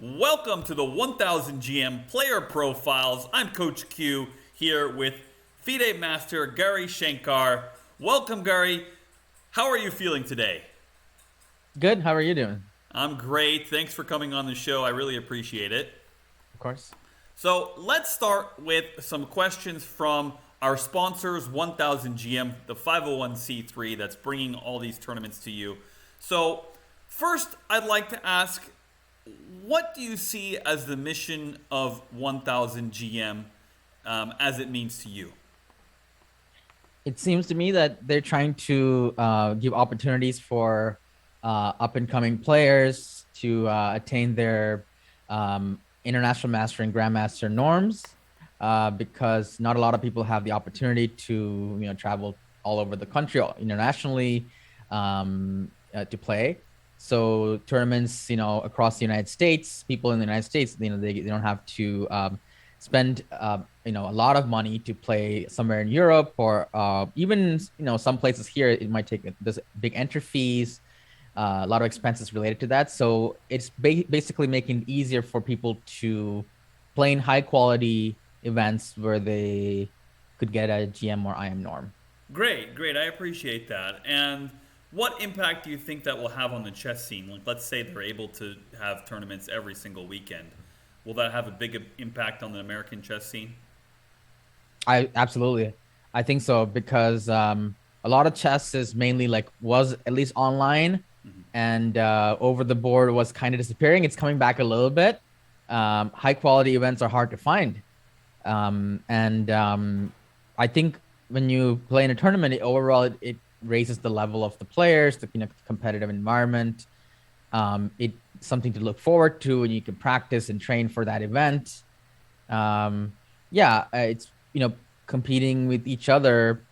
Welcome to the 1000 GM Player Profiles. I'm Coach Q here with FIDE Master Gauri Shankar. Welcome, Gauri. How are you feeling today? Good. How are you doing? I'm great. Thanks for coming on the show. I really appreciate it. Of course. So let's start with some questions from our sponsors, 1000 GM, the 501c3 that's bringing all these tournaments to you. So first, I'd like to ask, what do you see as the mission of 1000 GM as it means to you? It seems to me that they're trying to give opportunities for up and coming players to attain their international master and grandmaster norms, because not a lot of people have the opportunity to travel all over the country internationally to play. So tournaments, across the United States, people in the United States, they don't have to spend, a lot of money to play somewhere in Europe or even, some places here. It might take this big entry fees, a lot of expenses related to that. So it's basically making it easier for people to play in high quality events where they could get a GM or IM norm. Great, great. I appreciate that. And what impact do you think that will have on the chess scene? Like, let's say they're able to have tournaments every single weekend. Will that have a big impact on the American chess scene? I absolutely, I think so, because a lot of chess is mainly was at least online, and over the board was kind of disappearing. It's coming back a little bit. High quality events are hard to find, and I think when you play in a tournament, it raises the level of the players, the competitive environment. It's something to look forward to, and you can practice and train for that event. It's competing with each other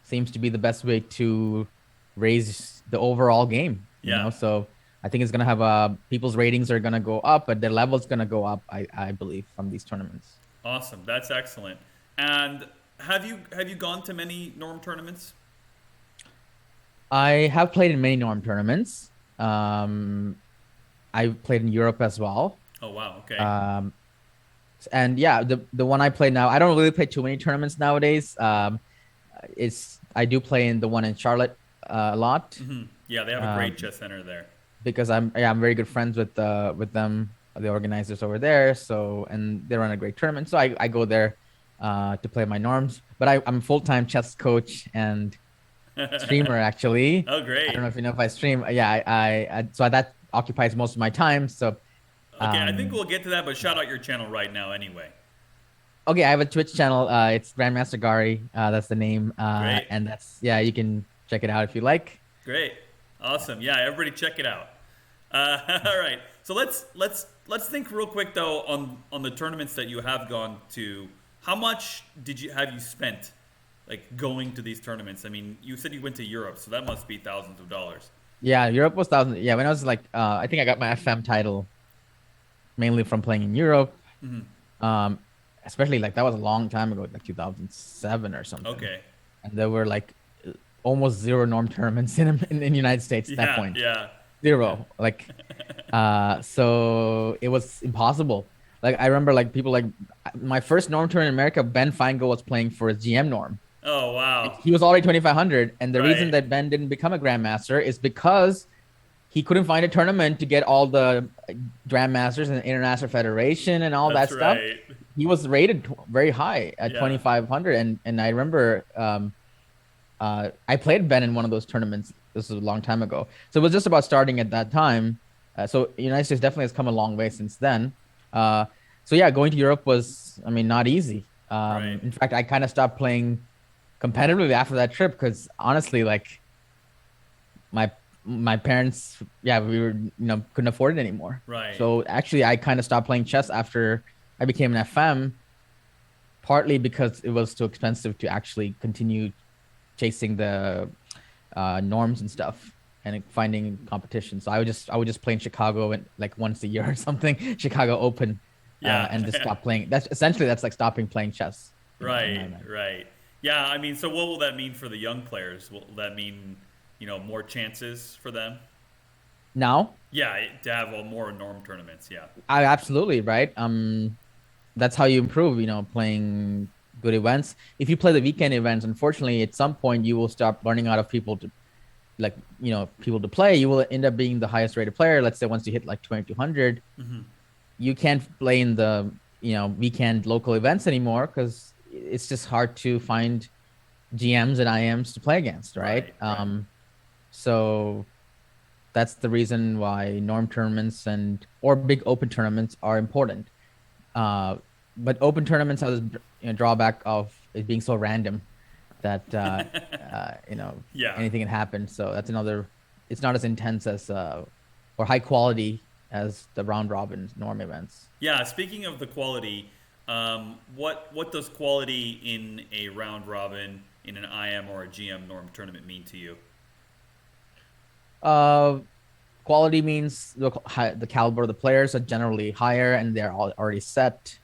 seems to be the best way to raise the overall game. Yeah. So I think it's gonna have people's ratings are gonna go up, but their level's gonna go up. I believe from these tournaments. Awesome. That's excellent. And have you gone to many norm tournaments? I have played in many norm tournaments. I've played in Europe as well. Oh wow. Okay. And yeah, the one I play now, I don't really play too many tournaments nowadays. I do play in the one in Charlotte a lot. Mm-hmm. Yeah, they have a great chess center there. Because I'm very good friends with them, the organizers over there. So, and they run a great tournament. So I go there to play my norms. But I'm a full-time chess coach and streamer actually. Oh, great. I don't know if you know if I stream. Yeah, so that occupies most of my time. So okay, I think we'll get to that, but shout out your channel right now anyway. okay, I have a Twitch channel. It's Grandmaster Gauri. That's the name. Great. And you can check it out if you like. Great. Awesome. Yeah, everybody check it out. All right. So let's think real quick though on the tournaments that you have gone to. How much have you spent like going to these tournaments? I mean, you said you went to Europe, so that must be thousands of dollars. Yeah, Europe was thousand. Yeah, when I was I think I got my FM title mainly from playing in Europe. Especially that was a long time ago, like 2007 or something. Okay. And there were almost zero norm tournaments in the United States at that point. Yeah. Zero. So it was impossible. I remember people my first norm tournament in America, Ben Feingold was playing for his GM norm. Oh wow. He was already 2500, and the reason Right. that Ben didn't become a grandmaster is because he couldn't find a tournament to get all the grandmasters and the international federation and all That's that stuff. right. He was rated very high at Yeah. 2500, and I remember I played Ben in one of those tournaments. This was a long time ago, so it was just about starting at that time. So United States definitely has come a long way since then. So yeah, going to Europe was, not easy. Right. In fact, I kind of stopped playing competitively after that trip because honestly, my parents, yeah, we were couldn't afford it anymore. Right. So actually, I kind of stopped playing chess after I became an FM, partly because it was too expensive to actually continue chasing the norms and stuff and finding competition. So I would just play in Chicago and once a year or something, Chicago Open, Yeah. and just stop playing. That's like stopping playing chess. Right, right. Yeah, I mean, so what will that mean for the young players? Will that mean, more chances for them? Now, Yeah, to have more norm tournaments. Yeah. I absolutely right. That's how you improve. Playing good events. If you play the weekend events, unfortunately, at some point you will stop running out of people to people to play. You will end up being the highest rated player. Let's say once you hit like 2200, you can't play in the weekend local events anymore because it's just hard to find GMs and IMs to play against, right? Right. So that's the reason why norm tournaments or big open tournaments are important. But open tournaments have this drawback of it being so random that Yeah. anything can happen. So that's another. It's not as intense as or high quality as the round robin norm events. Yeah. Speaking of the quality, what does quality in a round robin, in an IM or a GM norm tournament mean to you? Uh, Quality means the caliber of the players are generally higher and they're already set.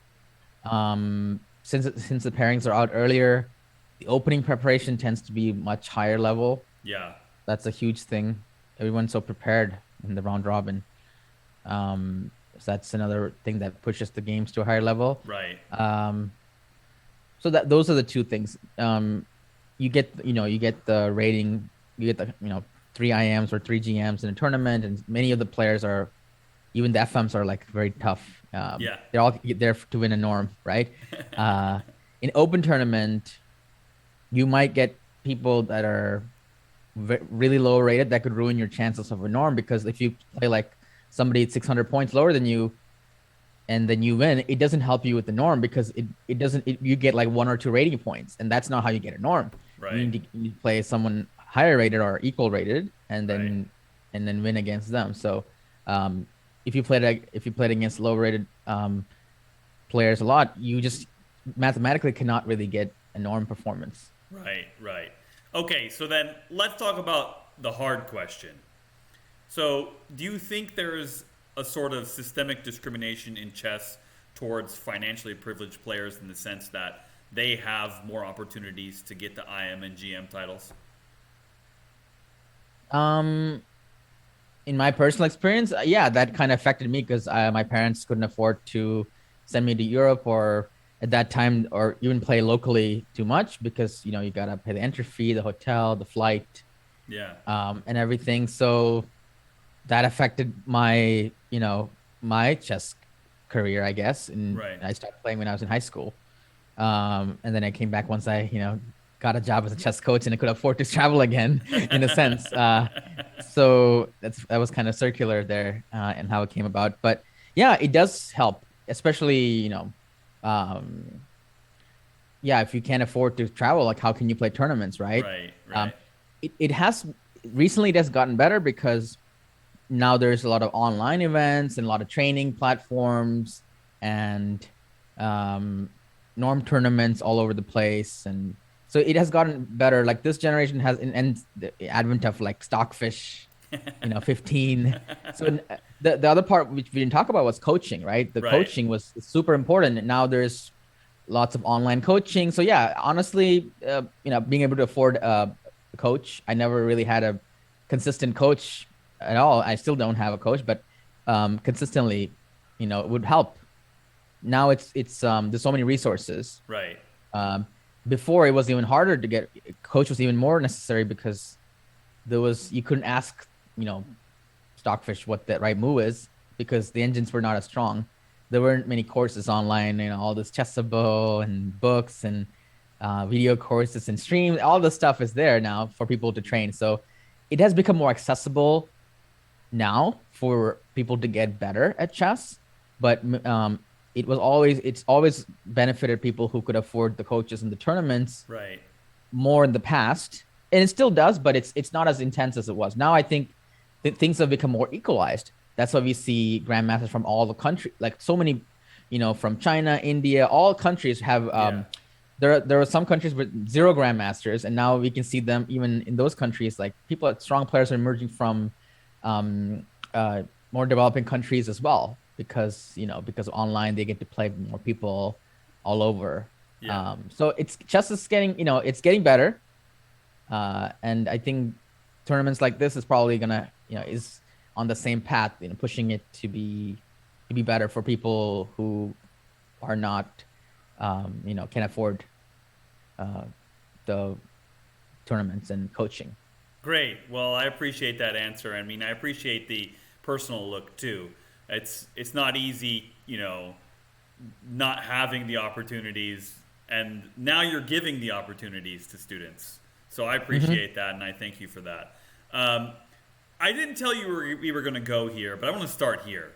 Since the pairings are out earlier, the opening preparation tends to be much higher level. Yeah. That's a huge thing. Everyone's so prepared in the round robin. So that's another thing that pushes the games to a higher level. Right. So that those are the two things. You get the rating, you get the three IMs or three GMs in a tournament, and many of the players are, even the FMs are like very tough. Yeah. They're all there to win a norm, right? In open tournament, you might get people that are really low rated that could ruin your chances of a norm, because if you play like somebody at 600 points lower than you and then you win, it doesn't help you with the norm because it doesn't you get like one or two rating points, and that's not how you get a norm. Right. You need to play someone higher rated or equal rated and then Right. and then win against them. So if you played against low rated players a lot, you just mathematically cannot really get a norm performance. Right. Okay, so then let's talk about the hard question. So, do you think there's a sort of systemic discrimination in chess towards financially privileged players, in the sense that they have more opportunities to get the IM and GM titles? Um, in my personal experience, yeah, that kind of affected me because my parents couldn't afford to send me to Europe or at that time or even play locally too much because you gotta pay the entry fee, the hotel, the flight, Yeah. and everything. So that affected my chess career, I guess. And Right. I started playing when I was in high school. And then I came back once I got a job as a chess coach and I could afford to travel again, in a sense. So that was kind of circular there, and how it came about. But yeah, it does help, especially um, yeah, if you can't afford to travel, like how can you play tournaments, right? Right. It has recently it has gotten better because now there's a lot of online events and a lot of training platforms and norm tournaments all over the place, and so it has gotten better. Like this generation has, and the advent of like Stockfish, 15. So the other part which we didn't talk about was coaching, right? The Right. coaching was super important, and now there's lots of online coaching. So yeah, honestly, being able to afford a coach, I never really had a consistent coach at all. I still don't have a coach, but consistently, it would help. Now it's there's so many resources. Right. Before it was even harder to get a coach, was even more necessary because you couldn't ask Stockfish what the right move is because the engines were not as strong. There weren't many courses online, all this Chessable and books and video courses and streams. All the stuff is there now for people to train. So it has become more accessible now for people to get better at chess. But it's always benefited people who could afford the coaches and the tournaments Right. more in the past, and it still does, but it's not as intense as it was. Now I think things have become more equalized. That's why we see grandmasters from all the country, like so many, from China, India, all countries have. Yeah. There are some countries with zero grandmasters, and now we can see them even in those countries. Like strong players are emerging from more developing countries as well, because online they get to play more people all over. Yeah. So it's chess is getting it's getting better, and I think tournaments like this is probably gonna is on the same path, pushing it to be better for people who are not, can afford the tournaments and coaching. Great. Well, I appreciate that answer. I mean, I appreciate the personal look too. It's not easy, not having the opportunities, and now you're giving the opportunities to students. So I appreciate that, and I thank you for that. I didn't tell you we were going to go here, but I want to start here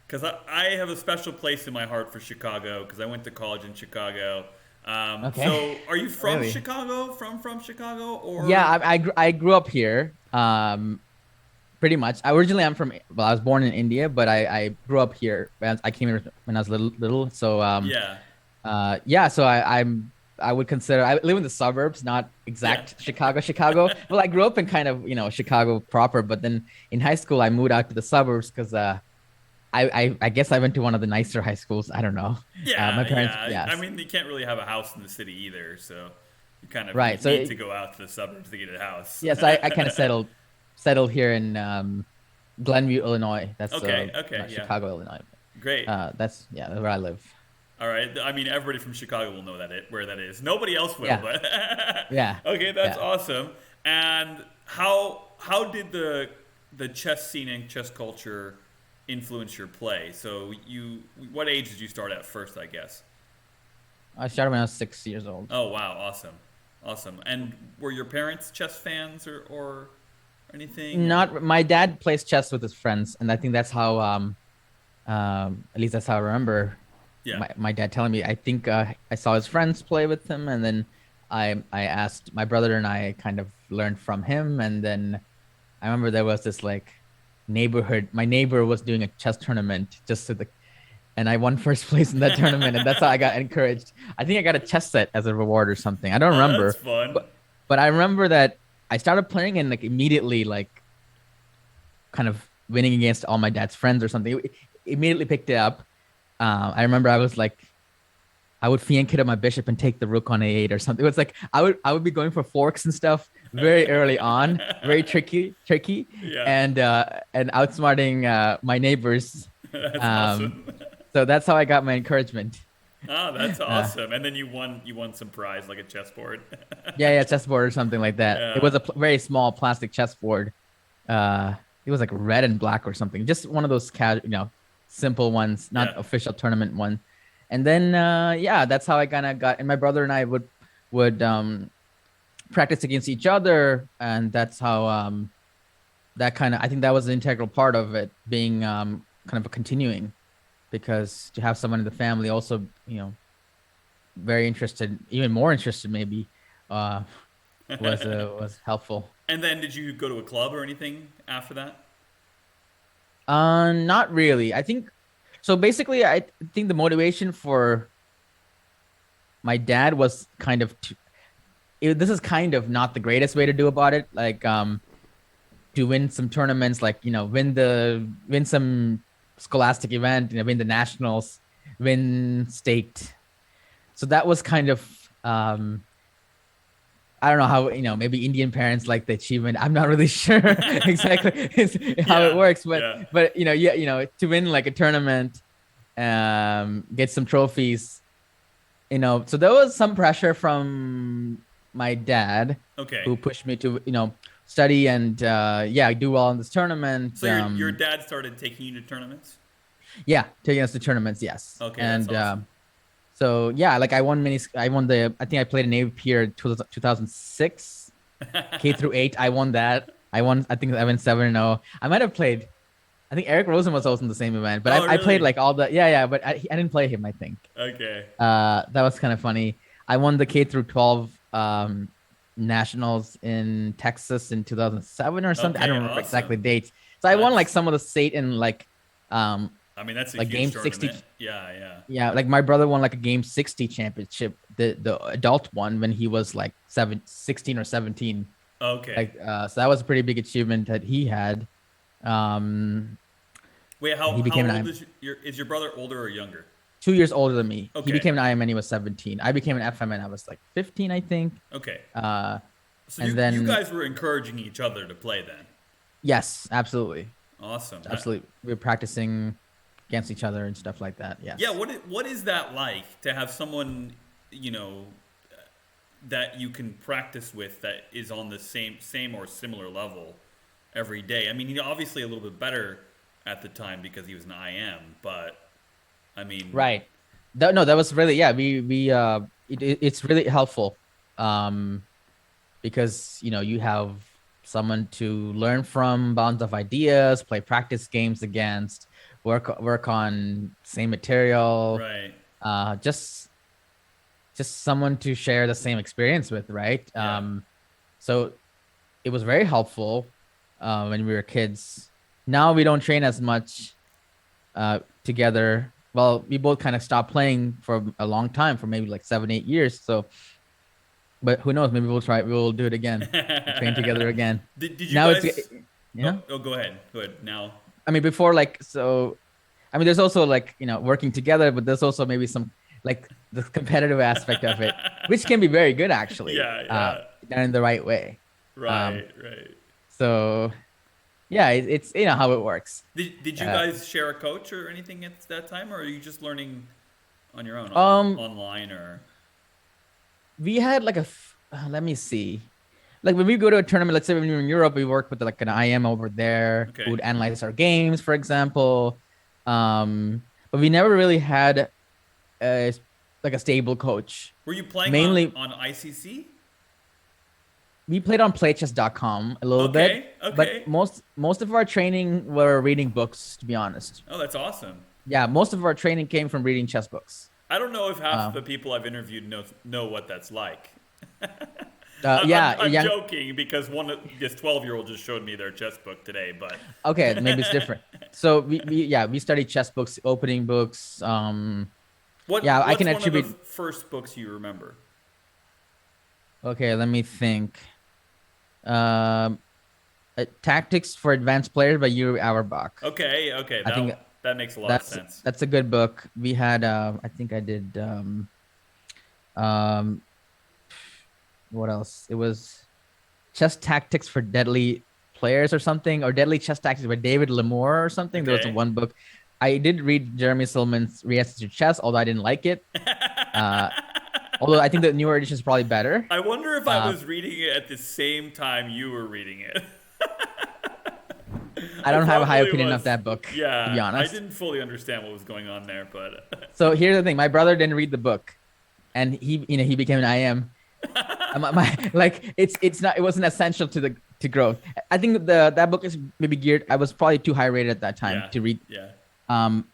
because I have a special place in my heart for Chicago because I went to college in Chicago. Okay. So, are you from Really? Chicago? From Chicago, or Yeah, I grew up here. Pretty much. I was born in India, but I grew up here. I came here when I was little. So yeah, yeah. So I would consider I live in the suburbs, not exact Chicago. Well, I grew up in kind of Chicago proper, but then in high school I moved out to the suburbs because I guess I went to one of the nicer high schools. I don't know. yeah, My parents, yeah. yes. I mean, you can't really have a house in the city either, so you kind of Right. So need to go out to the suburbs to get a house. yes, I kind of settled here in Glenview, Illinois. That's Okay, not yeah, Chicago, Illinois. great. That's where I live. All right. I mean, everybody from Chicago will know where that is. Nobody else will, Yeah. but Yeah. okay, that's Yeah. awesome. And how did the chess scene and chess culture influence your play? So what age did you start at first, I guess? I started when I was 6 years old. Oh wow, awesome, awesome. And were your parents chess fans or anything? Not my dad plays chess with his friends, and I think that's how at least that's how I remember Yeah. my dad telling me. I think I saw his friends play with him, and then I asked my brother, and I kind of learned from him. And then I remember there was this like neighborhood. My neighbor was doing a chess tournament and I won first place in that tournament, and that's how I got encouraged. I think I got a chess set as a reward or something. I don't Oh, remember, that's fun. but I remember that I started playing and like immediately like kind of winning against all my dad's friends or something. Immediately picked it up. I remember I would fianchet hit up my bishop and take the rook on a8 or something. It was like I would be going for forks and stuff very early on, very tricky, Yeah. and outsmarting my neighbors. That's Um, awesome. so that's how I got my encouragement. Oh, that's awesome. And then you won some prize like a chessboard. Yeah, chessboard or something like that. Yeah. It was a very small plastic chessboard. It was like red and black or something. Just one of those simple ones, not Yeah. official tournament one. And then that's how I kind of got. And my brother and I would practice against each other, and that's how that kind of. I think that was an integral part of it being kind of a continuing, because to have someone in the family also very interested, even more interested maybe, was helpful. And then did you go to a club or anything after that? Not really. I think so. Basically, I think the motivation for my dad was kind of this is kind of not the greatest way to do about it. Like to win some tournaments, like win some scholastic event, win the nationals, win state. So that was kind of I don't know how maybe Indian parents like the achievement. I'm not really sure exactly how it works, but to win like a tournament, get some trophies, So there was some pressure from my dad, Okay. who pushed me to study and do well in this tournament. So your dad started taking you to tournaments? Yeah, taking us to tournaments, yes. Okay, And that's awesome. so yeah, like I think I played in Navy Pier 2006, K through 8. I won that. I think I went 7-0. I might have played. I think Eric Rosen was also in the same event, but Oh, I played really? like all the but I didn't play him. I think Okay. that was kind of funny. I won the K through 12 nationals in Texas in 2007 or something. I Okay, don't remember awesome. exactly dates. So I won That's- like some of the state and like I mean, that's a like huge game tournament. 60. Yeah. Yeah, like my brother won like a game 60 championship, the adult one, when he was like 16 or 17. Okay. Like so that was a pretty big achievement that he had. Wait, how he became old an is your brother older or younger? 2 years older than me. Okay. He became an IM when he was 17. I became an FM and I was like 15, I think. Okay. Uh So and you then guys were encouraging each other to play then. yes, absolutely. Awesome. Absolutely. We're practicing against each other and stuff like that. Yeah, Yes. what is that like to have someone, you know, that you can practice with that is on the same or similar level every day? I mean, he's obviously a little bit better at the time because he was an IM, but I mean, Right. No, that was really, yeah, it's really helpful. Um, because you have someone to learn from, bounce off ideas, play practice games against, work on same material, right. just someone to share the same experience with, right? Yeah. So it was very helpful when we were kids. Now we don't train as much together. Well, we both kind of stopped playing for a long time, for maybe like 7, 8 years. So, but who knows? Maybe we'll do it again. We'll train together again. Did you Now it's guys yeah. go ahead. Go ahead. Now. I mean, before, like, so I mean, there's also like working together, but there's also maybe some like the competitive aspect of it, which can be very good actually. Yeah. Done in the right way. Right. So yeah, it's how it works. Did you guys share a coach or anything at that time, or are you just learning on your own Um, online or? we had like let me see. Like when we go to a tournament, let's say when we were in Europe, we work with like an IM over there Okay. who would analyze our games, for example. But we never really had a like a stable coach. Were you playing Mainly, on ICC? we played on playchess.com a little bit, Okay. but most of our training were reading books, to be honest. Oh, that's awesome. Yeah, most of our training came from reading chess books. I don't know if half the people I've interviewed know what that's like. I'm Yeah, joking because this 12-year-old just showed me their chess book today, but okay, maybe it's different. So we studied chess books, opening books. what's I can one attribute. of the first books you remember? Okay, let me think. Um, Tactics for Advanced Players by Yuri Auerbach. Okay, I think that makes a lot of sense. that's a good book. We had I think I did um what else? It was Chess Tactics for Deadly Players or something, or Deadly Chess Tactics by David Lemore or something. There was Okay. one book. I did read Jeremy Silman's Re-Essence Your Chess, although I didn't like it. Uh, although I think the newer edition is probably better. I wonder if I Uh, was reading it at the same time you were reading it. I don't have a high probably opinion was. of that book, to be Yeah, I honest. didn't fully understand what was going on there, but So here's the thing: my brother didn't read the book, and he became an IM. Like it wasn't essential to growth. I think that book is maybe geared. I was probably too high rated at that time yeah, to read. yeah, Um,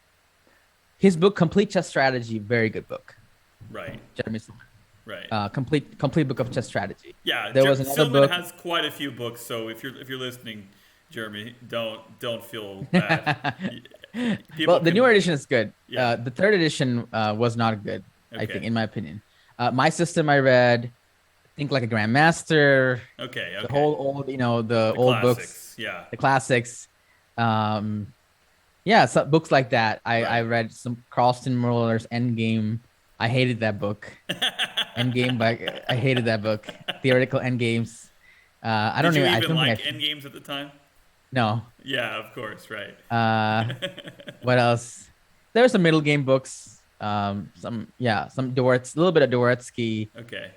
his book, Complete Chess Strategy, very good book. right, Jeremy Silman. right. Complete book of chess strategy. Yeah, There was another Silman book. has quite a few books, so if you're listening, Jeremy, don't feel bad. People Well, the can- newer edition is good. Yeah. The third edition was not good. I Okay. think, in my opinion. My System I read. Think Like a Grandmaster. Okay, The whole old, the old books, classics, yeah. the classics. Yeah, some books like that. I Right. read some Carlston Muller's Endgame. I hated that book. Endgame, but I hated that book. Theoretical Endgames. I don't Did you even. I even don't like think Endgames at the time? no. Yeah, of course, right. What else? There were some middle game books. Some Dvoretsky, a little bit of Dvoretsky. Okay.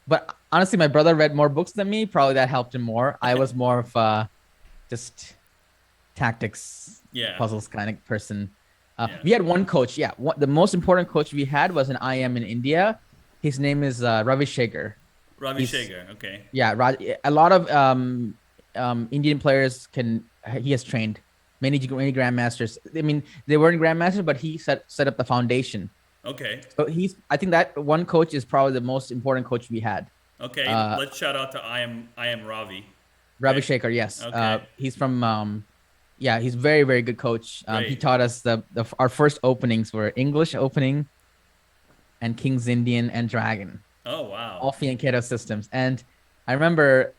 But honestly, my brother read more books than me. Probably that helped him more. I was more of just tactics, Yeah. puzzles kind of person. Yeah. We had one coach. Yeah, the most important coach we had was an IM in India. His name is Ravi Shankar. Ravi Shankar, okay. Yeah, a lot of Indian players he has trained many grandmasters. I mean, they weren't grandmasters, but he set up the foundation. Okay. So I think that one coach is probably the most important coach we had. Okay. Let's shout out to I am Ravi. Ravi Okay. Shankar, yes. Okay. He's from he's very, very good coach. He Great. taught us our first openings were English opening and King's Indian and Dragon, Oh wow. all Fianchetto systems. And I remember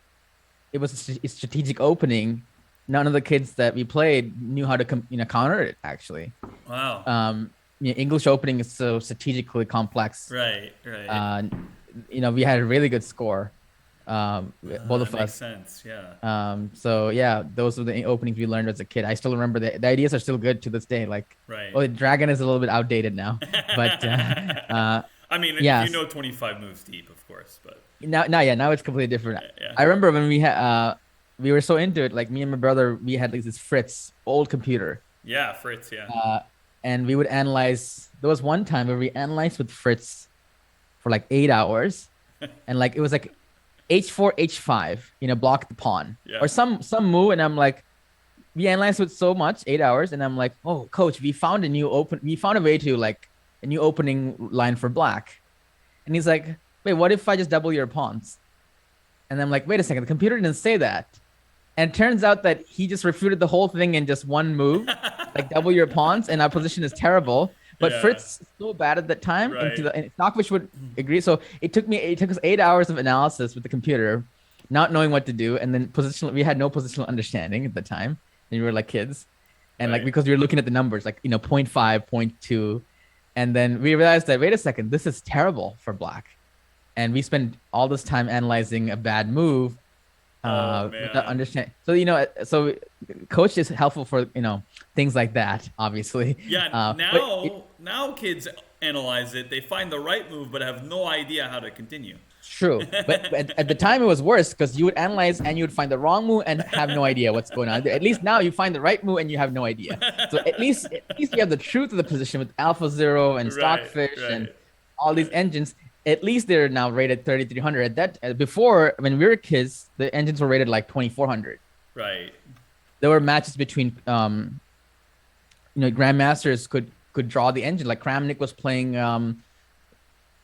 it was a strategic opening. None of the kids that we played knew how to counter it, actually. Wow. English opening is so strategically complex. Right. We had a really good score. both of That makes us. sense. Yeah. So yeah, those were the openings we learned as a kid. I still remember the ideas are still good to this day. Like, Right. well, the dragon is a little bit outdated now, but I mean, if you yes, know 25 moves deep, of course, but now it's completely different. yeah. I remember when we were so into it. Like me and my brother, we had like this Fritz old computer, Yeah, Fritz, yeah. uh, and we would analyze. There was one time where we analyzed with Fritz for like 8 hours, and like it was like H4, H5, block the pawn Yeah. or some move, and I'm like, we analyzed with so much 8 hours, and I'm like, oh, coach, we found a way to like a new opening line for black, and he's like, wait, what if I just double your pawns? And I'm like, wait a second, the computer didn't say that. And it turns out that he just refuted the whole thing in just one move, like double your pawns, and our position is terrible. But Yeah. Fritz is so bad at that time, Right. and Stockfish would agree. So it took us 8 hours of analysis with the computer, not knowing what to do, and then we had no positional understanding at the time, and we were like kids, and like Right. because we were looking at the numbers, like 0.5, 0.2, and then we realized that wait a second, this is terrible for black, and we spent all this time analyzing a bad move Oh, without man. understand. So coach is helpful for things like that, obviously. Yeah, But now kids analyze it. They find the right move, but have no idea how to continue. it's true. But at the time it was worse because you would analyze and you would find the wrong move and have no idea what's going on. At least now you find the right move and you have no idea. So at least you have the truth of the position with Alpha Zero and Right, Stockfish and right. all these engines. At least they're now rated 3300. Before, when we were kids, the engines were rated like 2400. Right. There were matches between grandmasters could draw the engine. Like Kramnik was playing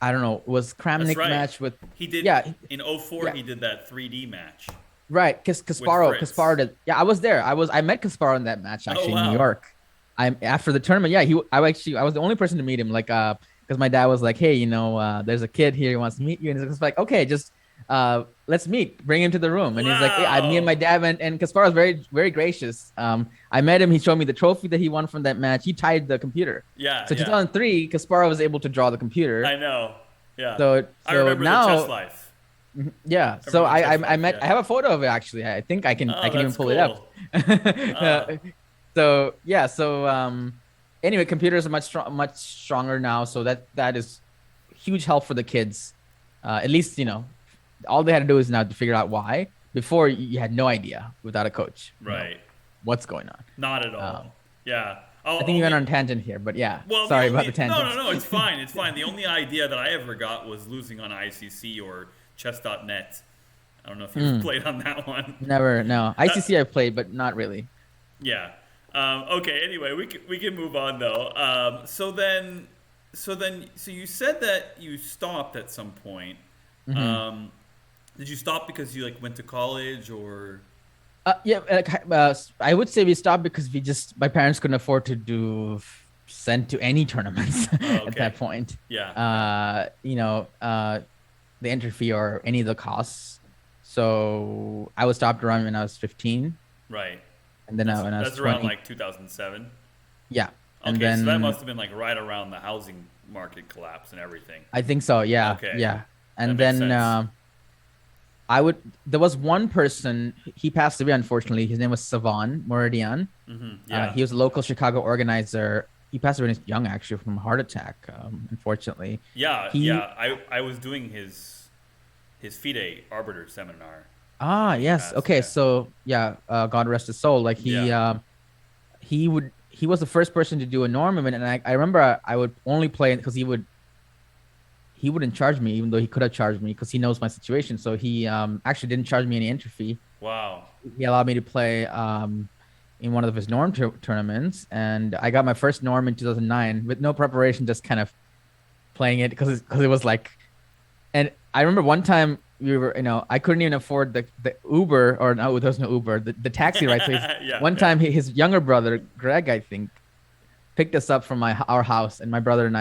I don't know, was Kramnik That's right. match with He did. yeah, In '04, yeah. he did that 3D match. right, Kasparo Fritz. did. Yeah, I was there. I met Kasparo in that match actually in New wow. York. After the tournament, yeah, I was the only person to meet him, like because my dad was like, hey, there's a kid here who wants to meet you, and it's like, okay, just let's meet, bring him to the room. And he's like, hey, me and my dad went, and Kaspar was very, very gracious. I met him. He showed me the trophy that he won from that match. He tied the computer. Yeah. So yeah. 2003, Kaspar was able to draw the computer. I know. Yeah. So I remember now, the chess life. yeah. So remember I chess I met. life, yeah. I have a photo of it actually. I think I can even that's pull it up. cool. So yeah. So anyway, computers are much stronger now. So that is huge help for the kids. At least all they had to do is now to figure out why. Before you had no idea without a coach. Right. What's going on? Not at all. Yeah. I think you went on a tangent here, but yeah. Well, sorry about the tangent. No, it's fine. It's fine. The only idea that I ever got was losing on ICC or chess.net. I don't know if you've played on that one. Never. No. ICC I played, but not really. Yeah. Okay. Anyway, we can move on though. So you said that you stopped at some point. Did you stop because you went to college or? Yeah, I would say we stopped because my parents couldn't afford to send to any tournaments at that point. Yeah. The entry fee or any of the costs. So I was stopped around when I was 15. Right. And then when I was that's 20, around 2007. yeah. Okay, And then so that must have been right around the housing market collapse and everything. I think so. Yeah. Okay. Yeah. And That makes then sense. there was one person, he passed away, unfortunately. His name was Savan Moridian. Yeah. He was a local Chicago organizer. He passed away when he was young, actually, from a heart attack, unfortunately. Yeah. I was doing his FIDE Arbiter seminar. Ah, yes. Passed, Okay. yeah. So yeah, God rest his soul. Like he was the first person to do a Norman, and I remember I would only play because he wouldn't charge me, even though he could have charged me because he knows my situation. So he actually didn't charge me any entry fee. Wow. He allowed me to play in one of his Norm tournaments, and I got my first Norm in 2009 with no preparation, just kind of playing it because it was like. And I remember one time we were, I couldn't even afford the Uber, or no, there was no Uber, the taxi ride. So one time his younger brother, Greg, I think, picked us up from our house, and my brother and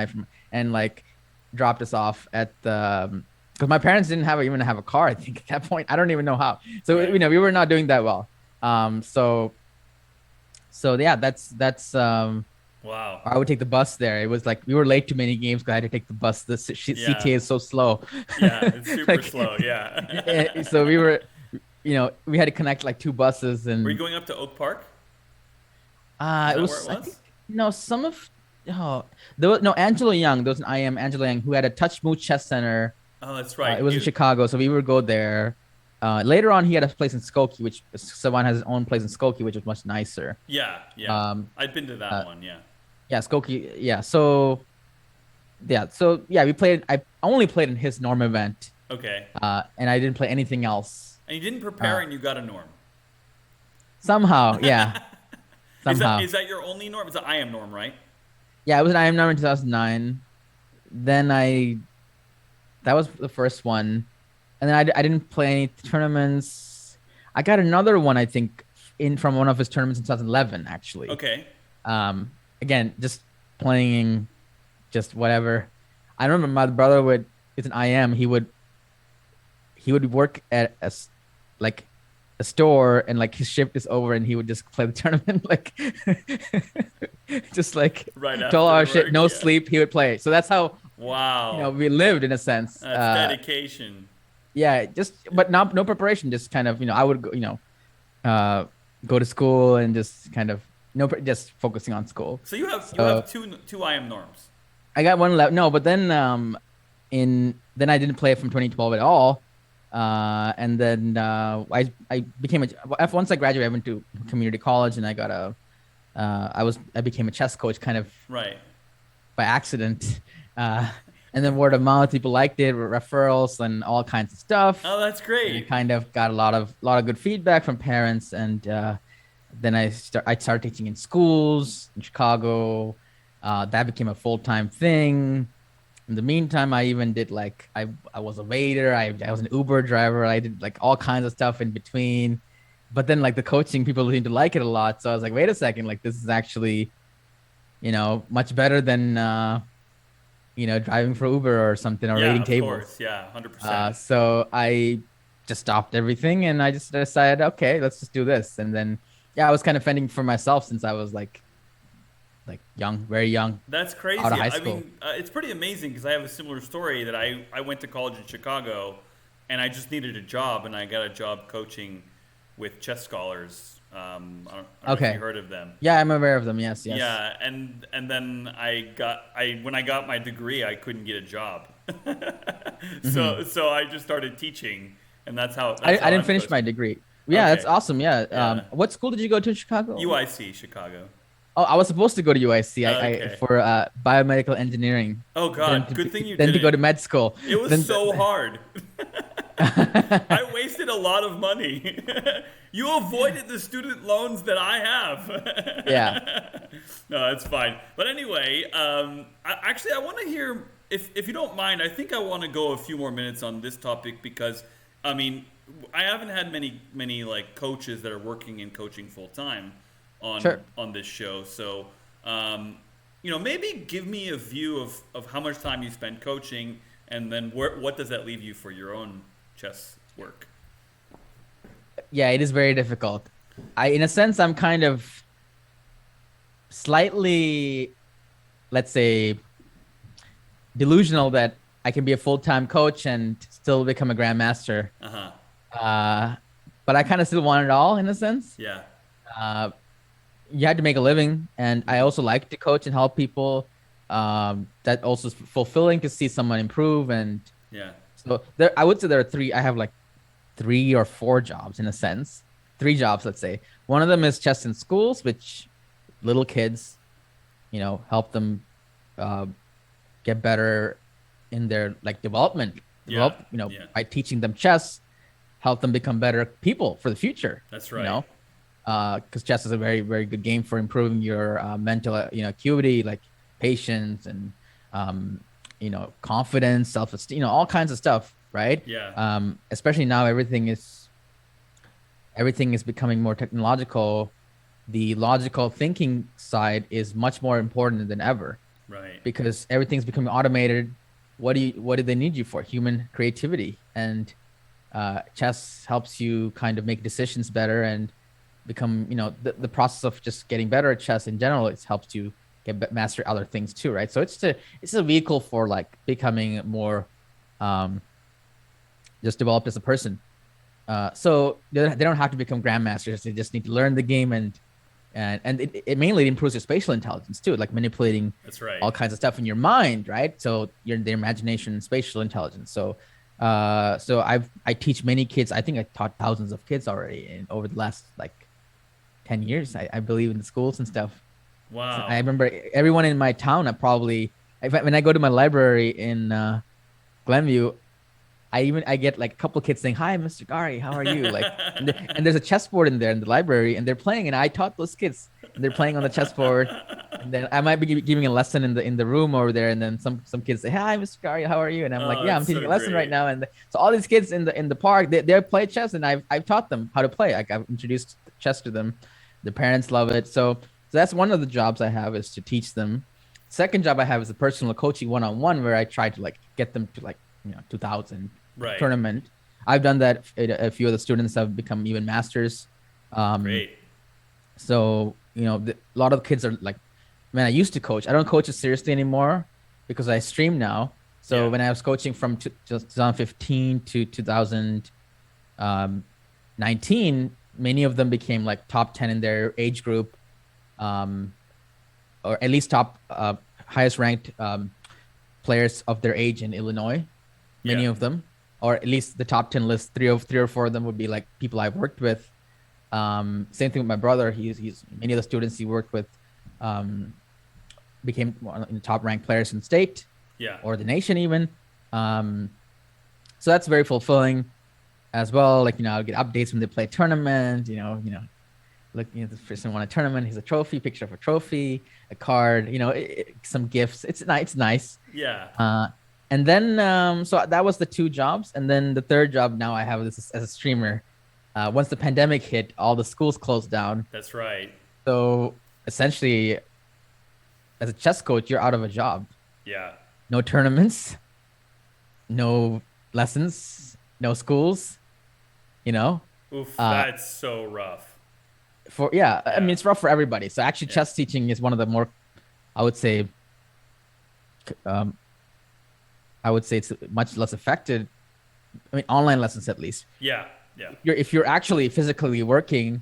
I dropped us off at the, because my parents didn't even have a car, I think, at that point. I don't even know how. So, Right. we were not doing that well. So yeah, that's Wow. Wow. Or I would take the bus there. It was like we were late to many games because I had to take the bus. The Yeah. CTA is so slow. Yeah. It's super Like, slow. Yeah. so we were, we had to connect like two buses, Were you and going up to Oak Park? Is it that where it was, I think, was? no, some of, oh, there was no Angelo Young. There was an IM Angelo Young who had a Touch Mood Chess Center. Oh, that's right. It was in Chicago, so we would go there. Later on, he had a place in Skokie, which Savan has his own place in Skokie, which was much nicer. Yeah. Yeah. Um, I'd been to that uh, one. Yeah. yeah, Skokie. Yeah, we played. I only played in his norm event, Okay. and I didn't play anything else. And you didn't Uh, prepare and you got a norm. Somehow, yeah, somehow, Is that your only norm? It's an IM norm, right? yeah. It was an IM number in 2009. Then that was the first one, and then I didn't play any tournaments. I got another one, I think, in from one of his tournaments in 2011, actually. Okay. Again, just playing, just whatever. I remember my brother would. It's an IM. He would work at like a store, and like his shift is over, and he would just play the tournament, like just like Right after 12 hour shit, work, no yeah. sleep. He would play. So that's how Wow. we lived in a sense. That's dedication. Yeah, just but not no preparation. Just kind of I would go go to school and just kind of just focusing on school. So you have So two IM norms. I got one left. No, but then then I didn't play from 2012 at all. And then I became once I graduated, I went to community college, and I got I became a chess coach kind of Right. by accident. And then word of mouth, people liked it, referrals and all kinds of stuff. Oh, that's And I great. kind of got a lot of good feedback from parents, and then I started teaching in schools in Chicago. That became a full-time thing. In the meantime, I even did I was a waiter, I was an Uber driver, I did like all kinds of stuff in between. But then like the coaching, people seemed to like it a lot, so I was like, wait a second, like this is actually much better than driving for Uber or something, or Yeah, raiding of tables. course. Yeah, 100%. So I just stopped everything, and I just decided, okay, let's just do this. And then, yeah, I was kind of fending for myself since I was like young, very young, That's crazy. out of high I school. mean, it's pretty amazing because I have a similar story that I went to college in Chicago and I just needed a job and I got a job coaching with chess scholars. I don't know if Okay. you heard of them. Yeah, I'm aware of them. Yes, yes. Yeah, and then when I got my degree, I couldn't get a job. So I just started teaching, and that's how I I'm didn't finish my coaching. degree. Yeah, that's Okay. awesome. Yeah. Yeah. What school did you go to in Chicago? UIC Chicago. Oh, I was supposed to go to UIC. Okay. For biomedical engineering. Oh God, Then good thing you then to didn't. go to med school. It was Then- so hard. I wasted a lot of money. You avoided the student loans that I have. Yeah. No, that's fine. But anyway, I want to hear, if you don't mind, I think I want to go a few more minutes on this topic because, I mean, I haven't had many like coaches that are working in coaching full time Sure. on this show. So, maybe give me a view of how much time you spend coaching, and then what does that leave you for your own chess work? Yeah, it is very difficult. In a sense, I'm kind of slightly, let's say, delusional that I can be a full-time coach and still become a grandmaster. Uh-huh. But I kind of still want it all in a sense. Yeah. You had to make a living, and I also like to coach and help people. That also is fulfilling to see someone improve, and Yeah. so I would say there are three. I have like 3 or 4 jobs in a sense. 3 jobs, let's say. One of them is chess in schools, which little kids, help them get better in their like development. Yeah. Yeah. By teaching them chess, help them become better people for the future. That's right. Because chess is a very, very good game for improving your mental, acuity, like patience and confidence, self-esteem, all kinds of stuff, right? Yeah. Especially now, everything is becoming more technological. The logical thinking side is much more important than ever Right. because everything's becoming automated. What do they need you for? Human creativity, and chess helps you kind of make decisions better and become, the process of just getting better at chess in general. It helps you master other things too, right? So it's a vehicle for like becoming more just developed as a person. So they don't have to become grandmasters. They just need to learn the game, and it mainly improves your spatial intelligence too, like manipulating That's right. all kinds of stuff in your mind, right? So their imagination and spatial intelligence. So I teach many kids. I think I taught thousands of kids already over the last like 10 years, I believe, in the schools and stuff. Wow. So I remember everyone in my town. When I go to my library in Glenview, I get like a couple kids saying, "Hi, Mr. Gauri, how are you?" Like, and there's a chessboard in there in the library, and they're playing, and I taught those kids, and they're playing on the chessboard. And then I might be giving a lesson in the room over there, and then some kids say, "Hi, Mr. Gauri, how are you?" And I'm like, "Yeah, I'm teaching a lesson right now." And so all these kids in the park, they play chess, and I've taught them how to play. Like, I've introduced chess to them. The parents love it. So that's one of the jobs I have, is to teach them. Second job I have is a personal coaching one-on-one, where I try to like get them to like 2000 tournament. I've done that. A few of the students have become even masters. Great. So a lot of kids are like, man, I used to coach. I don't coach it seriously anymore because I stream now. So when I was coaching from 2015 to 2019, many of them became like top 10 in their age group, or at least top highest ranked players of their age in Illinois. Many of them, or at least the top 10 list, three or four of them would be like people I've worked with. Same thing with my brother. He's many of the students he worked with became one of the top ranked players in state, or the nation even. So that's very fulfilling as well. Like, I'll get updates when they play a tournament. Look, this person won a tournament. Here's a trophy, picture of a trophy, a card. Some gifts. It's nice. Yeah. And then, so that was the two jobs. And then the third job now I have this as a streamer. Once the pandemic hit, all the schools closed down. That's right. So essentially, as a chess coach, you're out of a job. Yeah. No tournaments, no lessons, no schools, Oof, that's so rough. I mean, it's rough for everybody. So actually, chess teaching is one of the more, I would say it's much less affected. I mean, online lessons at least. Yeah. If you're actually physically working,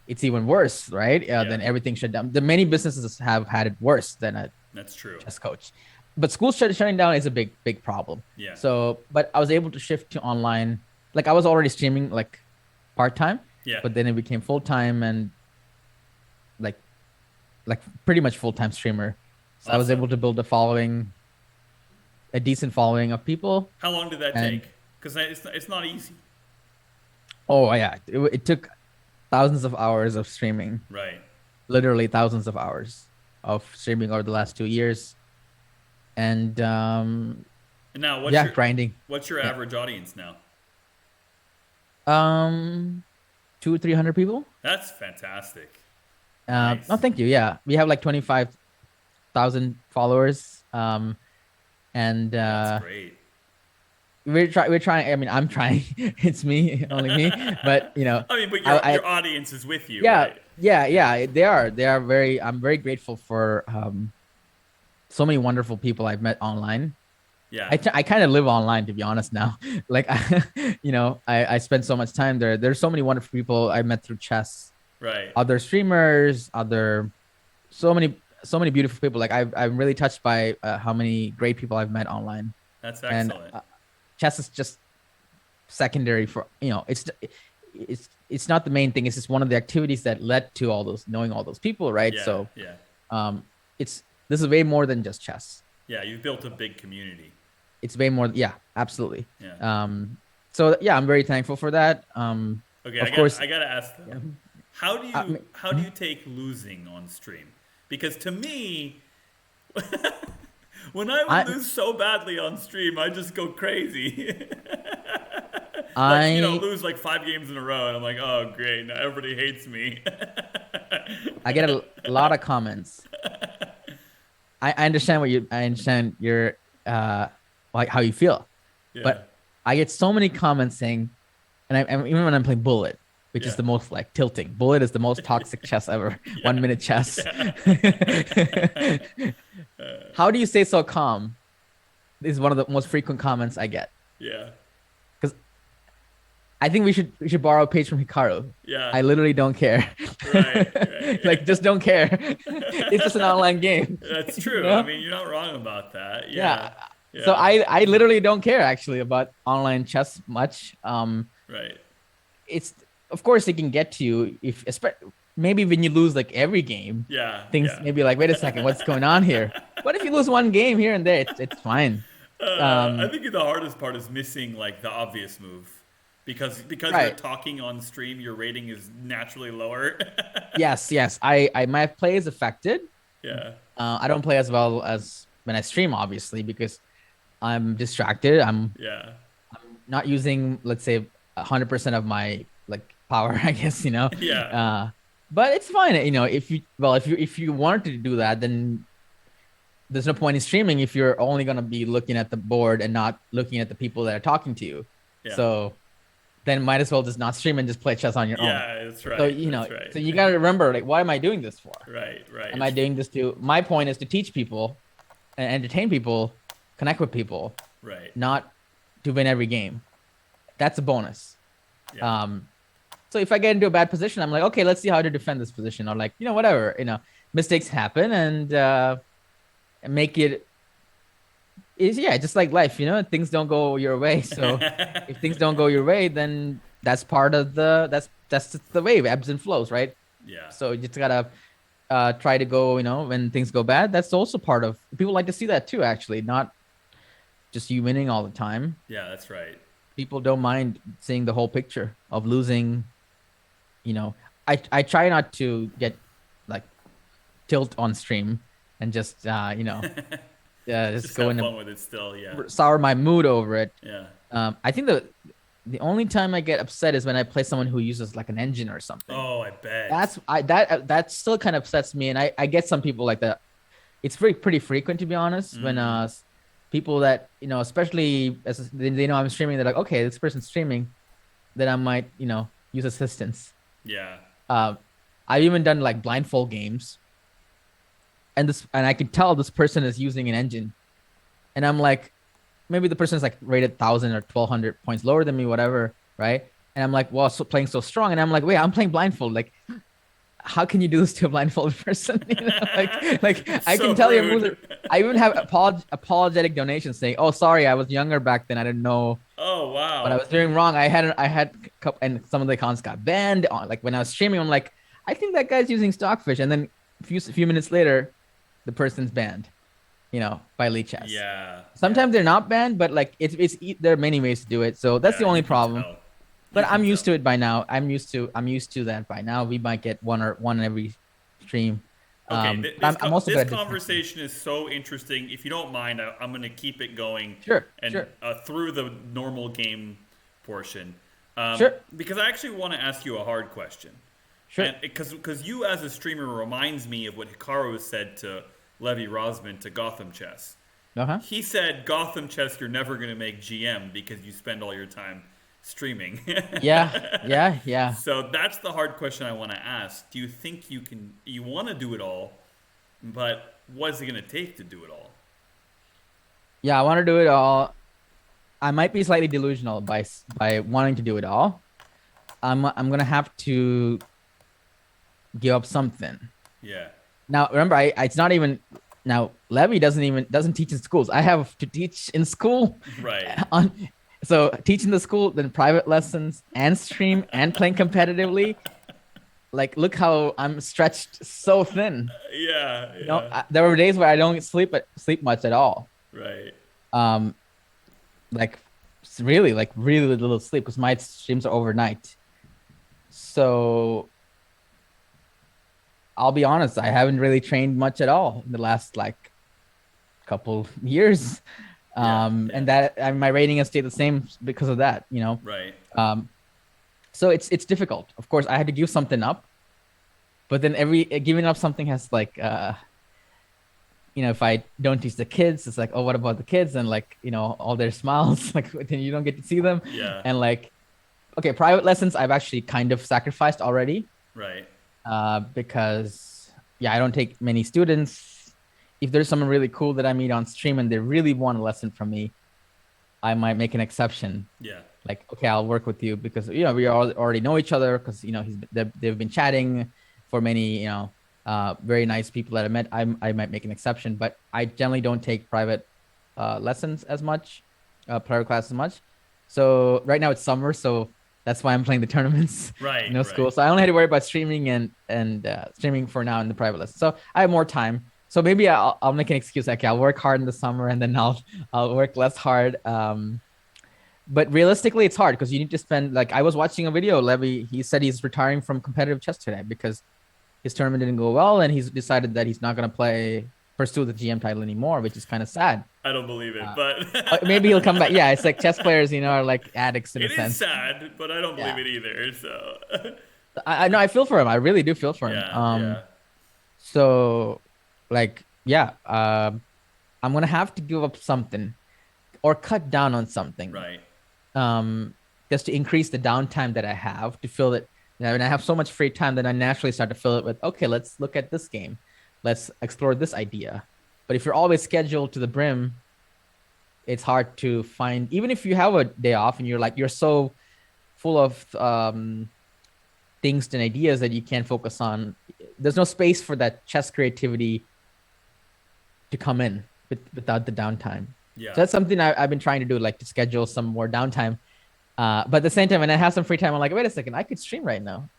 it's even worse, right? Then everything shut down. The many businesses have had it worse than a chess coach. But schools shutting down is a big problem. Yeah. So, but I was able to shift to online. Like, I was already streaming like part-time. Yeah. But then it became full-time, and like pretty much full-time streamer. So I was able to build a decent following of people. How long did that take? Because it's not easy. Oh yeah, it took thousands of hours of streaming. Right. Literally thousands of hours of streaming over the last 2 years, and now what's grinding. What's your average audience now? 200-300 people. That's fantastic. Nice. Oh, thank you. Yeah, we have like 25,000 followers. And that's great. We're trying. I mean, I'm trying. It's me, only me. But I mean, but your audience is with you. Right? Yeah. They are very. I'm very grateful for so many wonderful people I've met online. Yeah. I kind of live online, to be honest now. Like, I spend so much time there. There's so many wonderful people I met through chess. Right. Other streamers, so many beautiful people. Like, I'm really touched by how many great people I've met online. That's excellent. And, chess is just secondary for, it's not the main thing. It's just one of the activities that led to knowing all those people, right? Yeah, so this is way more than just chess. Yeah, you've built a big community. It's way more. Yeah, absolutely. Yeah. So yeah, I'm very thankful for that. Okay, I gotta ask them. How do you take losing on stream? Because to me, when I lose so badly on stream, I just go crazy. Lose like 5 games in a row, and I'm like, oh great, now everybody hates me. I get a lot of comments. I understand your like how you feel, but I get so many comments saying, and even when I'm playing Bullet, which is the most like tilting. Bullet is the most toxic chess ever. 1 minute chess. How do you stay so calm? This is one of the most frequent comments I get. Yeah. Because I think we should borrow a page from Hikaru. Yeah. I literally don't care. Right. Like, just don't care. It's just an online game. That's true. You know? I mean, you're not wrong about that. Yeah. So I literally don't care actually about online chess much. Right. It's, of course, it can get to you if maybe when you lose like every game. Yeah. Things maybe like, wait a second, what's going on here? But if you lose one game here and there, it's fine. I think the hardest part is missing like the obvious move, because you're talking on stream, your rating is naturally lower. Yes. My play is affected. Yeah. I don't play as well as when I stream, obviously, because I'm distracted. I'm not using, let's say, 100% of my like power, I guess, Yeah. But it's fine, if you wanted to do that, then there's no point in streaming if you're only going to be looking at the board and not looking at the people that are talking to you. Yeah. So then might as well just not stream and just play chess on your own. Yeah, that's right. So so you got to remember, like, what am I doing this for? Right. Am I doing this my point is to teach people and entertain people, connect with people, right? Not to win every game. That's a bonus. Yeah. So if I get into a bad position, I'm like, okay, let's see how to defend this position, or like, whatever, mistakes happen, and make it is just like life, things don't go your way. So if things don't go your way, then that's part of that's the wave, ebbs and flows, right? Yeah. So you just gotta try to go, when things go bad. That's also part of, people like to see that too, actually, not just you winning all the time. Yeah, that's right. People don't mind seeing the whole picture of losing. I try not to get like tilt on stream and just just go have in fun with it still. Yeah. Sour my mood over it. Yeah. I think the only time I get upset is when I play someone who uses like an engine or something. Oh, I bet. That still kind of upsets me, and I get some people like that. It's pretty frequent, to be honest, when people that especially as they know I'm streaming, they're like, okay, this person's streaming, then I might use assistance. Yeah. I've even done like blindfold games, and I can tell this person is using an engine, and I'm like, maybe the person's like rated 1,000 or 1,200 points lower than me, whatever, right? And I'm like, well, playing so strong, and I'm like, wait, I'm playing blindfold. Like, how can you do this to a blindfolded person? Like I can tell you. I even have apologetic donations saying, "Oh, sorry, I was younger back then. I didn't know. Oh, wow. What I was doing wrong. I had and some of the accounts got banned. Like when I was streaming, I'm like, I think that guy's using Stockfish, and then a few minutes later, the person's banned, by Lee Chess. Yeah. Sometimes they're not banned, but like there are many ways to do it. So that's the only problem. But I'm used to it by now. I'm used to that by now. We might get one every stream. Okay, this conversation is so interesting. If you don't mind, I'm going to keep it going. Sure. Through the normal game portion. Sure. Because I actually want to ask you a hard question. Sure. Because you as a streamer reminds me of what Hikaru said to Levi Rosman to Gotham Chess. Uh-huh. He said, Gotham Chess, you're never going to make GM because you spend all your time streaming. Yeah. So that's the hard question I want to ask. Do you think you want to do it all, but what is it going to take to do it all? Yeah, I want to do it all. I might be slightly delusional by wanting to do it all. I'm going to have to give up something. Yeah. Now, remember, it's not even now. Levi doesn't teach in schools. I have to teach in school. Right. So teaching the school, then private lessons and stream and playing competitively. Like, look how I'm stretched so thin. Yeah. There were days where I don't sleep much at all. Right. Like really little sleep because my streams are overnight. So I'll be honest, I haven't really trained much at all in the last like couple years. And that my rating has stayed the same because of that, Right. So it's difficult. Of course, I had to give something up, but then giving up something has like, if I don't teach the kids, it's like, oh, what about the kids? And like, all their smiles, like then you don't get to see them. Yeah. And like, okay, private lessons I've actually kind of sacrificed already. Right. Because yeah, I don't take many students. If there's someone really cool that I meet on stream and they really want a lesson from me, I might make an exception. Yeah. Like, okay, I'll work with you because we all already know each other because they've been chatting for many very nice people that I met. I might make an exception, but I generally don't take private lessons as much, private classes as much. So right now it's summer, so that's why I'm playing the tournaments. Right. No school, so I only had to worry about streaming and streaming for now in the private lessons. So I have more time. So maybe I'll make an excuse. Okay, I'll work hard in the summer and then I'll work less hard. But realistically, it's hard because you need to spend, like, I was watching a video, Levy, he said he's retiring from competitive chess today because his tournament didn't go well and he's decided that he's not going to pursue the GM title anymore, which is kind of sad. I don't believe it, but maybe he'll come back. Yeah, it's like chess players, are like addicts in a sense. It is sad, but I don't believe it either. So I know, I feel for him. I really do feel for him. Yeah. So, like, yeah, I'm gonna have to give up something or cut down on something. Right. Just to increase the downtime that I have to fill it. When I have so much free time, then I naturally start to fill it with, okay, let's look at this game. Let's explore this idea. But if you're always scheduled to the brim, it's hard to find, even if you have a day off and you're so full of things and ideas that you can't focus on. There's no space for that chess creativity to come in without the downtime. Yeah. So that's something I've been trying to do, like to schedule some more downtime. But at the same time, when I have some free time, I'm like, wait a second, I could stream right now.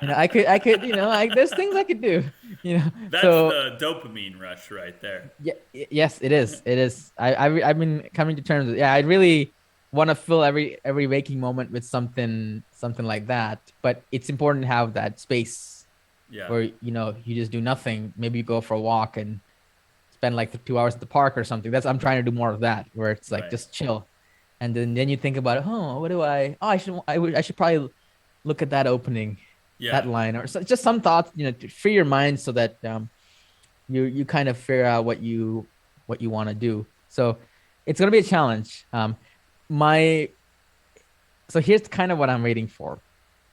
I could, there's things I could do. That's the dopamine rush right there. Yeah. Yes, it is. It is. I've been coming to terms with. Yeah, I really want to fill every waking moment with something like that. But it's important to have that space. Yeah. Where you just do nothing. Maybe you go for a walk and spend like 2 hours at the park or something. I'm trying to do more of that, where it's like just chill. And then you think about, what do I should probably look at that opening, that line, or just some thoughts, to free your mind so that you kind of figure out what you want to do. So it's going to be a challenge. So here's kind of what I'm waiting for.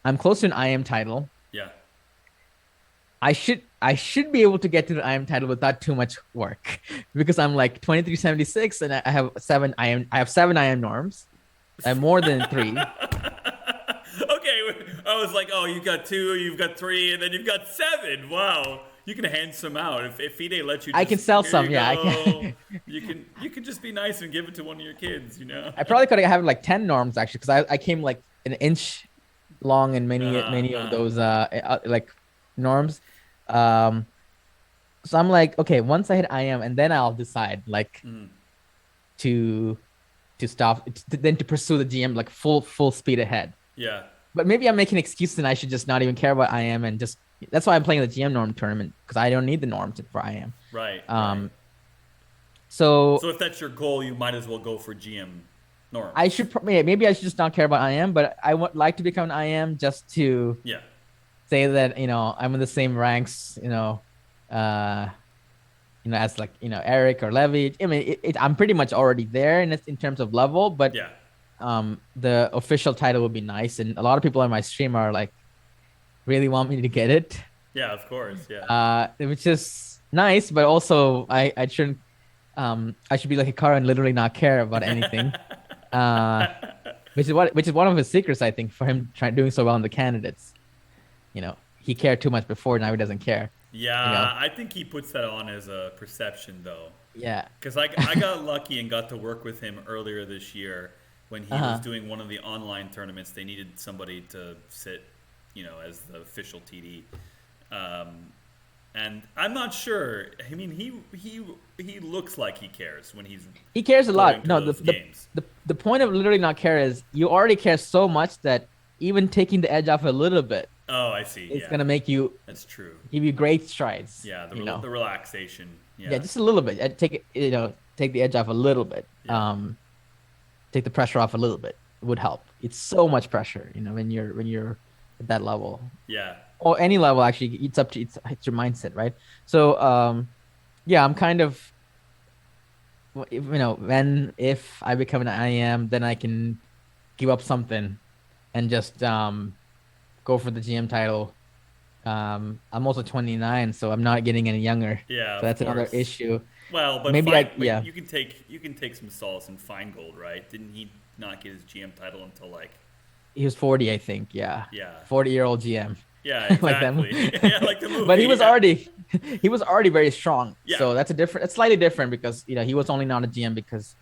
I'm close to an IM title. Yeah. I should be able to get to the IM title without too much work because I'm like 2376 and I have 7 IM norms. I have more than 3. Okay, I was like, oh, you've got 2, you've got 3, and then you've got 7. Wow, you can hand some out if FIDE lets you. I can sell some. Yeah, I can. You can just be nice and give it to one of your kids. I probably could have like 10 norms actually because I came like an inch long in many of those like norms. So I'm like, okay, once I hit IM and then I'll decide like to stop, then to pursue the GM like full speed ahead. Yeah. But maybe I'm making an excuse and I should just not even care about IM and just, that's why I'm playing the GM norm tournament because I don't need the norms for IM. Right. So if that's your goal, you might as well go for GM norm. Maybe I should just not care about IM, but I would like to become an IM just to say that I'm in the same ranks as like Eric or Levy. I mean I'm pretty much already there in terms of level, but the official title would be nice, and a lot of people on my stream are like really want me to get it. Yeah, of course. Which is nice, but also I shouldn't I should be like Hikaru and literally not care about anything. Which is one of his secrets, I think, for him doing so well in the candidates. He cared too much before, now he doesn't care. Yeah, I think he puts that on as a perception, though. Yeah. Because I got lucky and got to work with him earlier this year when he was doing one of the online tournaments. They needed somebody to sit, as the official TD. And I'm not sure. I mean, he looks like he cares when he cares a lot. No, the point of literally not care is you already care so much that even taking the edge off a little bit. Oh, I see. It's gonna make you. That's true. Give you great strides. Yeah, the relaxation. Yeah, just a little bit. Take the edge off a little bit. Yeah. Take the pressure off a little bit. It would help. It's so much pressure, when you're at that level. Yeah. Or any level actually. It's up to it's your mindset, right? So I'm kind of if I become an IM, then I can give up something and just go for the GM title. I'm also 29, so I'm not getting any younger. Yeah, So of that's another course. issue. Well, but Maybe fine. I But yeah. you can take some solace in Feingold, right? Didn't he not get his GM title until like He was 40, I think. Yeah. yeah 40-year-old GM. yeah Like them. exactly yeah like the But movie he was already very strong. yeah So it's slightly different because he was only not a GM because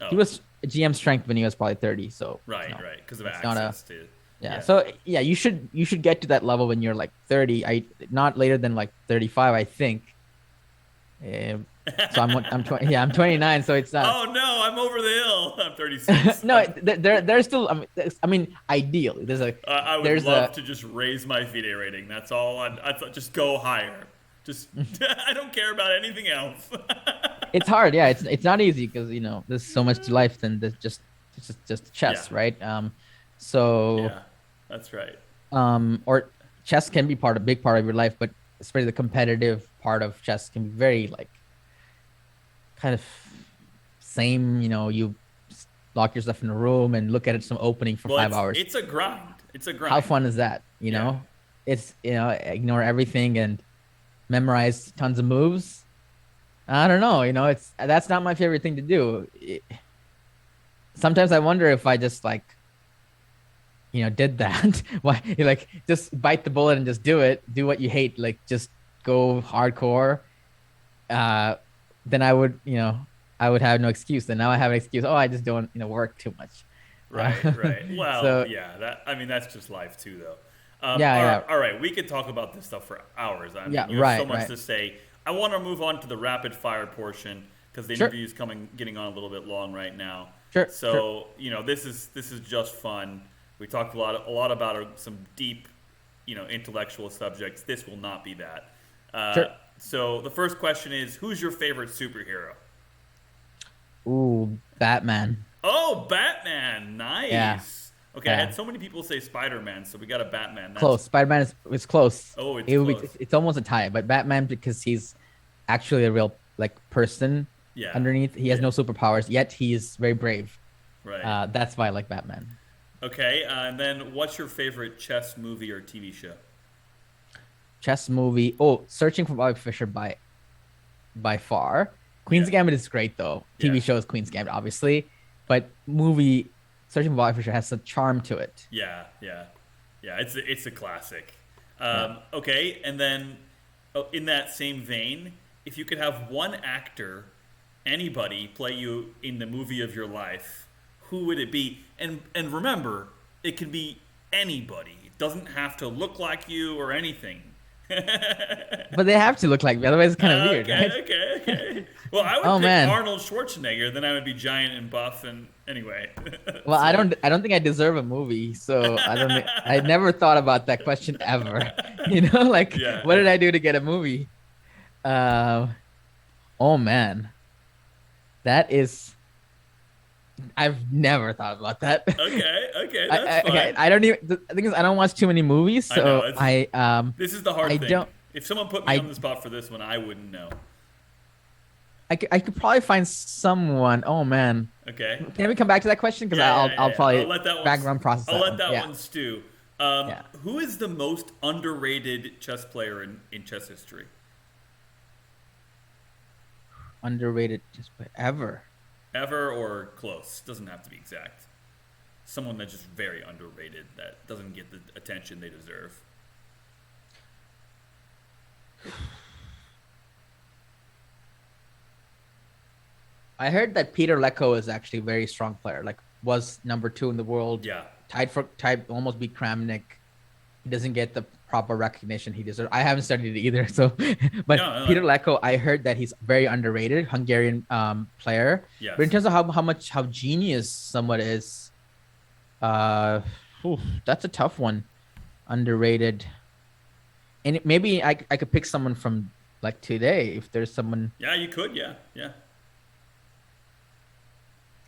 he oh was a GM strength when he was probably 30. So right because of it's not a access to yeah. yeah So yeah, you should get to that level when you're like 30. I not later than like 35, I think. So I'm 20, yeah, I'm 29, so it's not. oh no I'm over the hill I'm 36 No, there's still. I mean, ideally, I would there's love a. to just raise my FIDE rating. That's all. I thought just go higher. Just I don't care about anything else. It's hard, yeah. It's not easy because there's so much to life than there's just yeah, chess, right? So yeah, that's right. or chess can be a big part of your life, but especially the competitive part of chess can be very like kind of same. You lock yourself in a room and look at some opening for Well, 5 hours. it's a grind. It's a How grind. fun is that? Yeah, It's ignore everything and memorize tons of moves. I don't know. That's not my favorite thing to do. Sometimes I wonder if I just like did that. Why like just bite the bullet and just do it. Do what you hate. Like just go hardcore. Uh, then I would have no excuse. And now I have an excuse. Oh, I just don't work too much. right, Uh, right. Well, so yeah. That I mean, that's just life too, though. yeah, yeah, All right. We could talk about this stuff for hours. I mean, yeah. you have so Right, much right. to say. I want to move on to the rapid fire portion because the Sure, interview is getting on a little bit long right now. sure, sure, So this is just fun. We talked a lot about some deep, intellectual subjects. This will not be that. sure. So the first question is, who's your favorite superhero? Ooh, Batman. Oh, Batman. Yeah, Nice. Okay, I yeah. had so many people say Spider-Man, so we got a Batman. That's Close. Spider-Man is close. oh, it's It would be, close. it's almost a tie, but Batman because he's actually a real like person Yeah. underneath. He has Yeah. no superpowers, yet he's very brave. Right. That's why I like Batman. Okay, and then what's your favorite chess movie or TV show? Chess movie. Oh, Searching for Bobby Fischer by far. Yeah. Queen's Gambit is great though. Yeah. TV show is Queen's Gambit, obviously, but movie Searching for Bobby Fischer has some charm to it. Yeah, yeah, yeah. It's a classic. Yeah. Okay, and then in that same vein, if you could have one actor, anybody, play you in the movie of your life, who would it be? And remember, it can be anybody. It doesn't have to look like you or anything. But they have to look like me, otherwise it's kind of weird, Okay, right? okay. Well, I would Oh pick man. Arnold Schwarzenegger. Then I would be giant and buff. And anyway, Well, I so, don't I don't think I deserve a movie, so I never thought about that question ever. Like yeah, what did yeah. I do to get a movie? Uh, oh man. That is I've never thought about that. Okay, okay, that's Okay, fine. I don't even the thing is I don't watch too many movies, I know so it's this is the I hard thing. don't If someone put me I on the spot for this one, I wouldn't know. I could probably find someone. Oh man. Okay. Can we come back to that question? Because Yeah, yeah, I'll yeah. probably I'll let that one. background process I'll that let one. that Yeah. one stew. Yeah. Who is the most underrated chess player in chess history? Underrated just ever. Ever or close? Doesn't have to be exact. Someone that's just very underrated that doesn't get the attention they deserve. I heard that Peter Lecco is actually a very strong player. Like was number 2 in the world, Yeah. tied almost beat Kramnik. He doesn't get the proper recognition he deserves. I haven't studied it either, so but No, no, Peter no. Lecco, I heard that he's very underrated Hungarian player. Yes. But in terms of how genius someone is, that's a tough one. Underrated, and maybe I could pick someone from like today if there's someone. Yeah, you could. Yeah, yeah.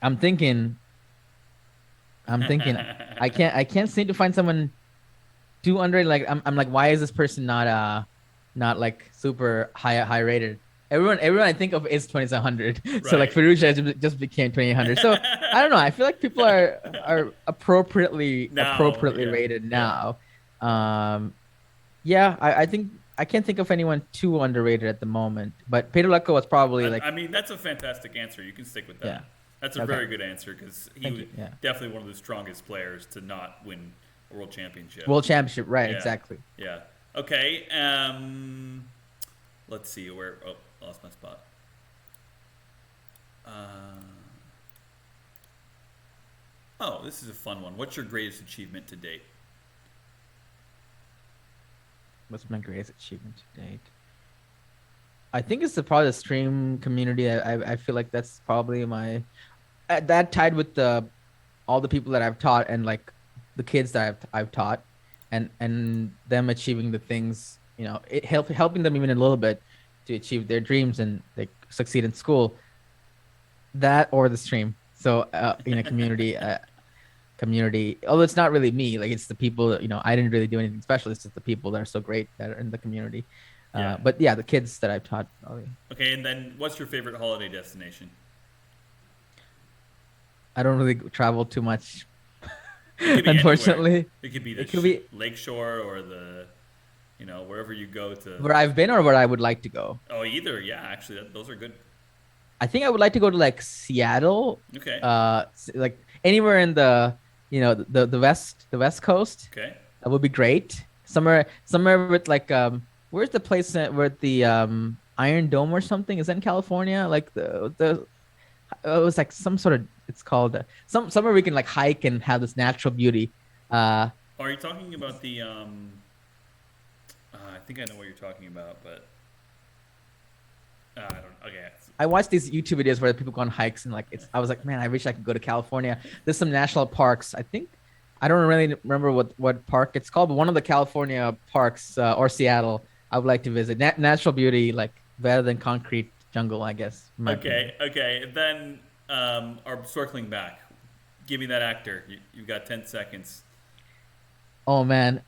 I'm thinking. I can't seem to find someone too underrated. Like I'm like, why is this person not like super high rated? everyone I think of is 2700. So like Right. Fallujah just became 2800. So I don't know. I feel like people are appropriately Now, yeah, rated yeah. now. Um, yeah, I think I can't think of anyone too underrated at the moment. But Pedro Lecco was probably like, I mean, that's a fantastic answer. You can stick with yeah. that. That's a Okay. very good answer because he Thank was you. Yeah. definitely one of the strongest players to not win a world championship. World Championship, right? Yeah, Exactly. yeah. Okay. Let's see where. Oh, lost my spot. Uh, oh, this is a fun one. What's your greatest achievement to date? What's my greatest achievement to date? I think it's probably the stream community. I feel like that's probably my that tied with the all the people that I've taught and like the kids that I've taught and them achieving the things, it helping them even a little bit to achieve their dreams and like succeed in school. That or the stream. So in a community, although it's not really me, like it's the people, I didn't really do anything special. It's just the people that are so great that are in the community. Yeah. But yeah, the kids that I've taught. Probably. Okay, and then what's your favorite holiday destination? I don't really travel too much, It could be anywhere. unfortunately. It could be the It could be lakeshore or the, wherever you go to. where I've been or where I would like to go. Oh, either. Yeah, actually, those are good. I think I would like to go to like Seattle, Okay. like anywhere in the, the west coast. Okay. That would be great. Somewhere with like where's the place where the Iron Dome or something? Is that in California? Like the it was like some sort of, it's called somewhere we can like hike and have this natural beauty. Are you talking about the I think I know what you're talking about, but I don't. Okay. I watched these YouTube videos where people go on hikes and like I was like, man, I wish I could go to California. There's some national parks. I don't really remember what park it's called, but one of the California parks or Seattle, I would like to visit. Natural beauty, like better than concrete jungle, I guess. In my opinion. Okay. Then, are circling back. Give me that actor. You've got 10 seconds. Oh man,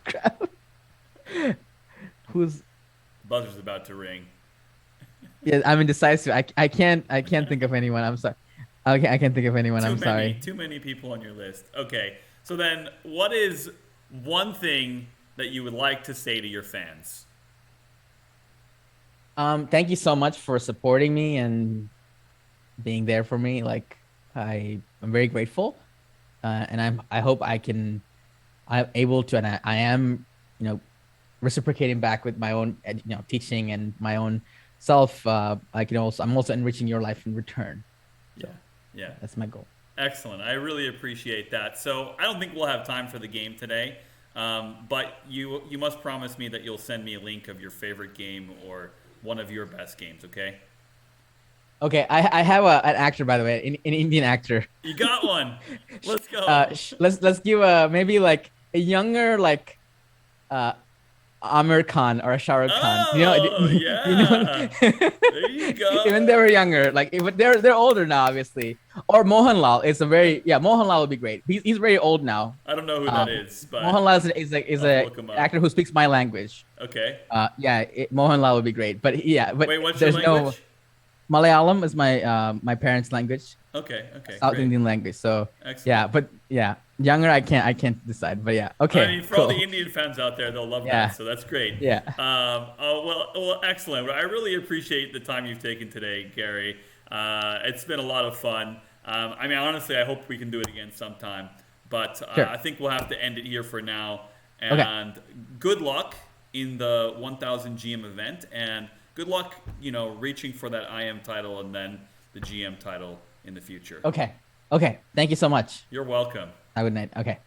crap. Who's? Buzzer's about to ring. Yeah, I'm indecisive. I can't think of anyone. I'm sorry. Okay, I can't think of anyone. I'm sorry. Too many people on your list. Okay. So then, what is one thing that you would like to say to your fans? Thank you so much for supporting me and being there for me. Like I'm very grateful, and I hope I'm able to, and I am, reciprocating back with my own, teaching and my own self. I'm also enriching your life in return. So, Yeah. that's my goal. Excellent. I really appreciate that. So I don't think we'll have time for the game today, but you must promise me that you'll send me a link of your favorite game or one of your best games. Okay. Okay, I have an actor, by the way, an Indian actor. You got one. Let's go. Let's give maybe like a younger like Amir Khan or a Shah Rukh Khan. Oh, yeah. There you go. Even they were younger, like they're older now, obviously. Or Mohanlal Mohanlal would be great. He's very old now. I don't know who that is, but Mohanlal is I'll a look him up. actor who speaks my language. Okay. Mohanlal would be great. But Wait, what's your there's language? Malayalam is my parents' language. Okay. South Great. Indian language. So Excellent. younger I can't decide. But yeah, okay. I mean, for all the Indian fans out there, they'll love that. So that's great. Yeah. Well, excellent. I really appreciate the time you've taken today, Gary. It's been a lot of fun. I mean, honestly, I hope we can do it again sometime. But Sure. I think we'll have to end it here for now. Okay. And good luck in the 1000 GM event. And good luck, reaching for that IM title and then the GM title in the future. Okay. Thank you so much. You're welcome. Have a good night. Okay.